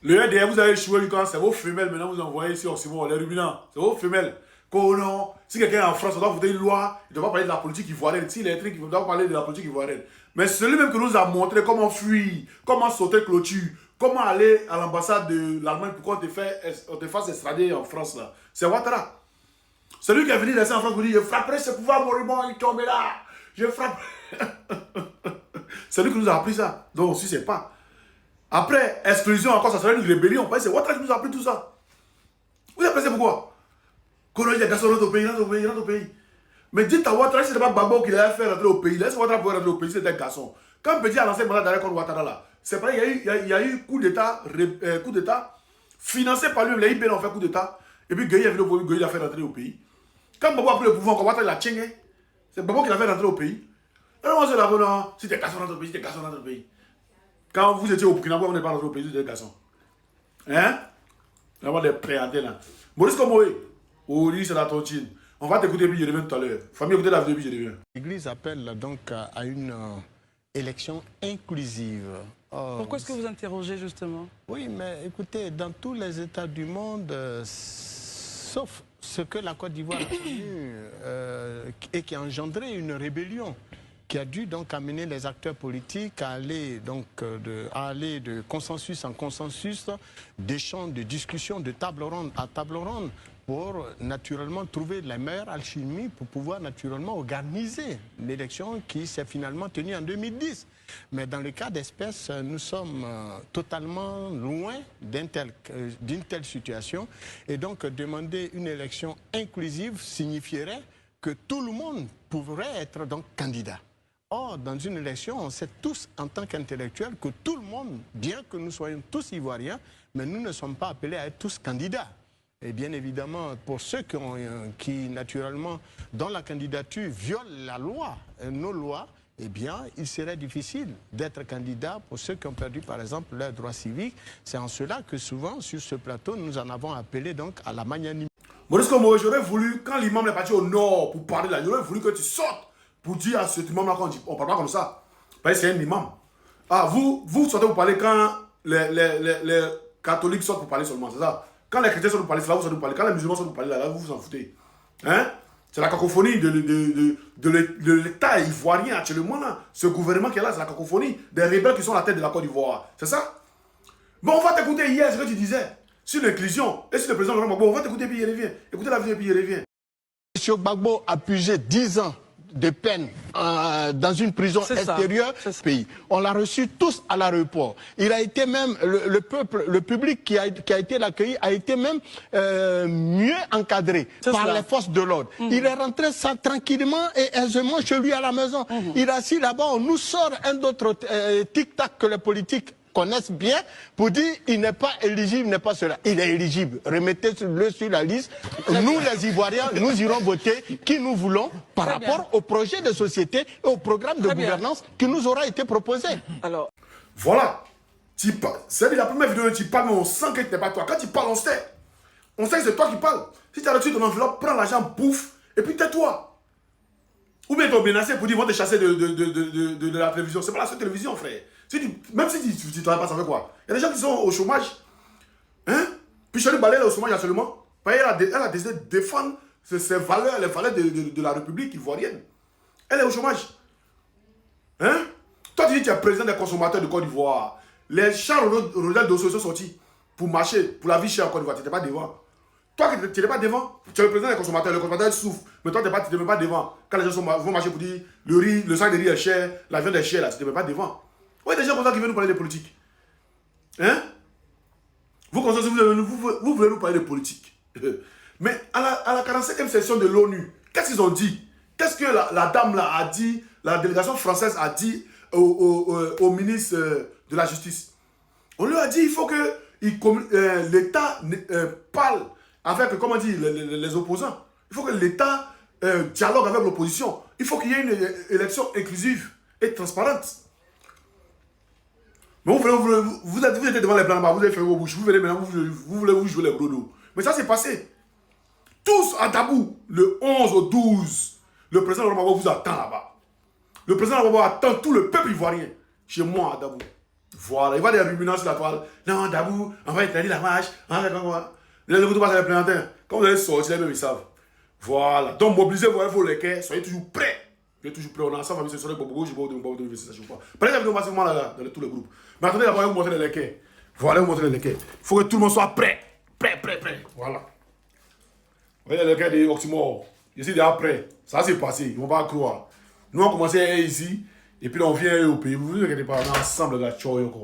Le RDR, vous avez échoué quand c'est vos femelles, maintenant vous envoyez ici au Simon, les ruminants. C'est vos femelles. Quand non, si quelqu'un est en France, on doit voter une loi, il ne doit pas parler de la politique ivoirienne. S'il est électrique, il doit parler de la politique ivoirienne. Mais celui même qui nous a montré comment fuir, comment sauter clôture, comment aller à l'ambassade de l'Allemagne pour qu'on te fasse extrader en France, là, c'est Ouattara. Celui qui est venu laisser en France pour dire je frapperai ce pouvoir moribond, il tombe là. Je frappe. C'est lui qui nous a appris ça. Donc, on ne sait pas. Après, exclusion encore, ça serait une rébellion. C'est Ouattara qui nous a appris tout ça. Vous apprenez pourquoi? Qu'on a dit, garçon, rentre au pays, rentre au pays, rentre au pays. Mais dites à Ouattara, si ce n'est pas Gbagbo qui l'a fait rentrer au pays, laisse Ouattara pouvoir rentrer au pays, c'était un garçon. Quand Petit a lancé le mandat d'arrêt contre Ouattara, là, c'est vrai, il y a eu coup d'État financé par lui, les IPN ont fait coup d'État. Et puis Gueye est venu au pays, Gueye l'a fait rentrer au pays. Quand Gbagbo a pris le pouvoir, Ouattara l'a tchéngé. C'est Gbagbo qui l'a fait rentrer au pays. Alors on se dit, non, si t'es garçon, rentre au pays, si t'es garçon, rentre au pays. Quand vous étiez au Burkina Faso, vous n'êtes pas rentré au pays, si t'es garçon. Hein? On va avoir des préhentés là. Maurice Komoé, oui, c'est la tontine. On va t'écouter puis je reviens tout à l'heure. Famille, écoutez la vidéo puis je reviens. L'Église appelle donc à une élection inclusive. Pourquoi est-ce que vous interrogez justement? Oui, mais écoutez, dans tous les États du monde, sauf ce que la Côte d'Ivoire a connu et qui a engendré une rébellion, qui a dû donc amener les acteurs politiques à aller, donc, de consensus en consensus, d'échanges, de discussions, de table ronde à table ronde, pour naturellement trouver la meilleure alchimie pour pouvoir naturellement organiser l'élection qui s'est finalement tenue en 2010. Mais dans le cas d'espèce, nous sommes totalement loin d'une telle situation. Et donc demander une élection inclusive signifierait que tout le monde pourrait être donc candidat. Or, dans une élection, on sait tous en tant qu'intellectuels que tout le monde, bien que nous soyons tous ivoiriens, mais nous ne sommes pas appelés à être tous candidats. Et bien évidemment, pour ceux qui naturellement, dans la candidature, violent la loi, nos lois, eh bien, il serait difficile d'être candidat pour ceux qui ont perdu, par exemple, leurs droits civiques. C'est en cela que souvent, sur ce plateau, nous en avons appelé donc à la magnanimité. Maurice Komoé, j'aurais voulu, quand l'imam est parti au nord pour parler là, j'aurais voulu que tu sortes pour dire à cet imam-là qu'on ne parle pas comme ça. Parce que c'est un imam. Ah, vous sortez pour parler quand les catholiques sortent pour parler seulement, c'est ça? Quand les chrétiens sont pour parler, c'est là où vous sortez pour parler. Quand les musulmans sont pour parler, là vous vous en foutez. Hein? C'est la cacophonie de l'État ivoirien actuellement là. Ce gouvernement qui est là, c'est la cacophonie des rebelles qui sont à la tête de la Côte d'Ivoire. C'est ça? Bon, on va t'écouter hier ce que tu disais sur l'inclusion et sur le président Laurent Gbagbo. On va t'écouter puis il revient. Écoutez la vidéo puis il revient. M. Gbagbo a purgé 10 ans de peine dans une prison intérieure du pays. On l'a reçu tous à l'aéroport. Il a été même, le public qui a été l'accueilli a été même mieux encadré par les forces de l'ordre. Il est rentré ça tranquillement et aisément chez lui à la maison. Il est assis là-bas, on nous sort un autre tic-tac que les politiques connaissent bien pour dire il n'est pas éligible, il n'est pas cela. Il est éligible. Remettez-le sur la liste. Nous, les Ivoiriens, nous irons voter qui nous voulons par rapport au projet de société et au programme de gouvernance qui nous aura été proposé. Alors, voilà. C'est la première vidéo où tu parles, mais on sent que ce n'est pas toi. Quand tu parles, on sait. On sait que c'est toi qui parles. Si tu as reçu ton enveloppe, prends l'argent, bouffe, et puis tais-toi. Ou bien tu es menacé pour dire ils vont te chasser de la télévision. C'est pas la seule télévision, frère. Même si tu ne travailles pas, ça fait quoi? Il y a des gens qui sont au chômage. Hein? Puis Charlie Balé est au chômage actuellement. Elle a décidé de défendre ses valeurs, les valeurs de la République ivoirienne. Elle est au chômage. Hein? Toi, tu dis que tu es président des consommateurs de Côte d'Ivoire. Les chars Rodel Dosso sont sortis pour marcher, pour la vie chère en Côte d'Ivoire. Tu n'étais pas devant. Toi, tu n'étais pas devant. Tu es le président des consommateurs. Le consommateur souffre. Mais toi, tu n'étais même pas devant. Quand les gens vont marcher pour dire le riz, le sac de riz est cher, la viande est chère, là, tu n'étais même pas devant. Oui, des gens comme ça qui viennent nous parler de politique. Hein? Vous voulez nous parler de politique. Mais à la 45e session de l'ONU, qu'est-ce qu'ils ont dit? Qu'est-ce que la dame là a dit, la délégation française a dit au ministre de la Justice? On lui a dit il faut que l'État parle avec, comment dire, les opposants. Il faut que l'État dialogue avec l'opposition. Il faut qu'il y ait une élection inclusive et transparente. Mais vous étiez devant les plans là-bas, vous avez fait vos bouches, vous venez maintenant, vous voulez vous jouer les brodos. Mais ça s'est passé. Tous à Dabou, le 11 au 12, le président Laurent Gbagbo vous attend là-bas. Le président Laurent Gbagbo attend tout le peuple ivoirien chez moi à Dabou. Voilà, il va des ruminants sur la toile. Non, Dabou, on va éteindre la marche. Les gens qui passent à la plantain. Quand vous allez sortir, les mêmes ils savent. Voilà. Donc, mobilisez vos lequets, soyez toujours prêts. Soyez toujours prêts. On a ensemble, c'est sur les bobos, je vais vous donner ça. Prenez la vidéo massivement là, dans tous les groupes. Mais attendez, d'abord, je vais vous montrer les lequets. Voilà, je vais vous montrer les lequets. Il faut que tout le monde soit prêt. Prêt. Voilà. Vous voyez les lequets des Oxymore. Je suis déjà prêt. Ça, c'est passé. Ils ne vont pas croire. Nous, on a commencé ici. Et puis, là, on vient au pays. Vous ne vous inquiétez pas, on est ensemble, les gars. Ciao, encore.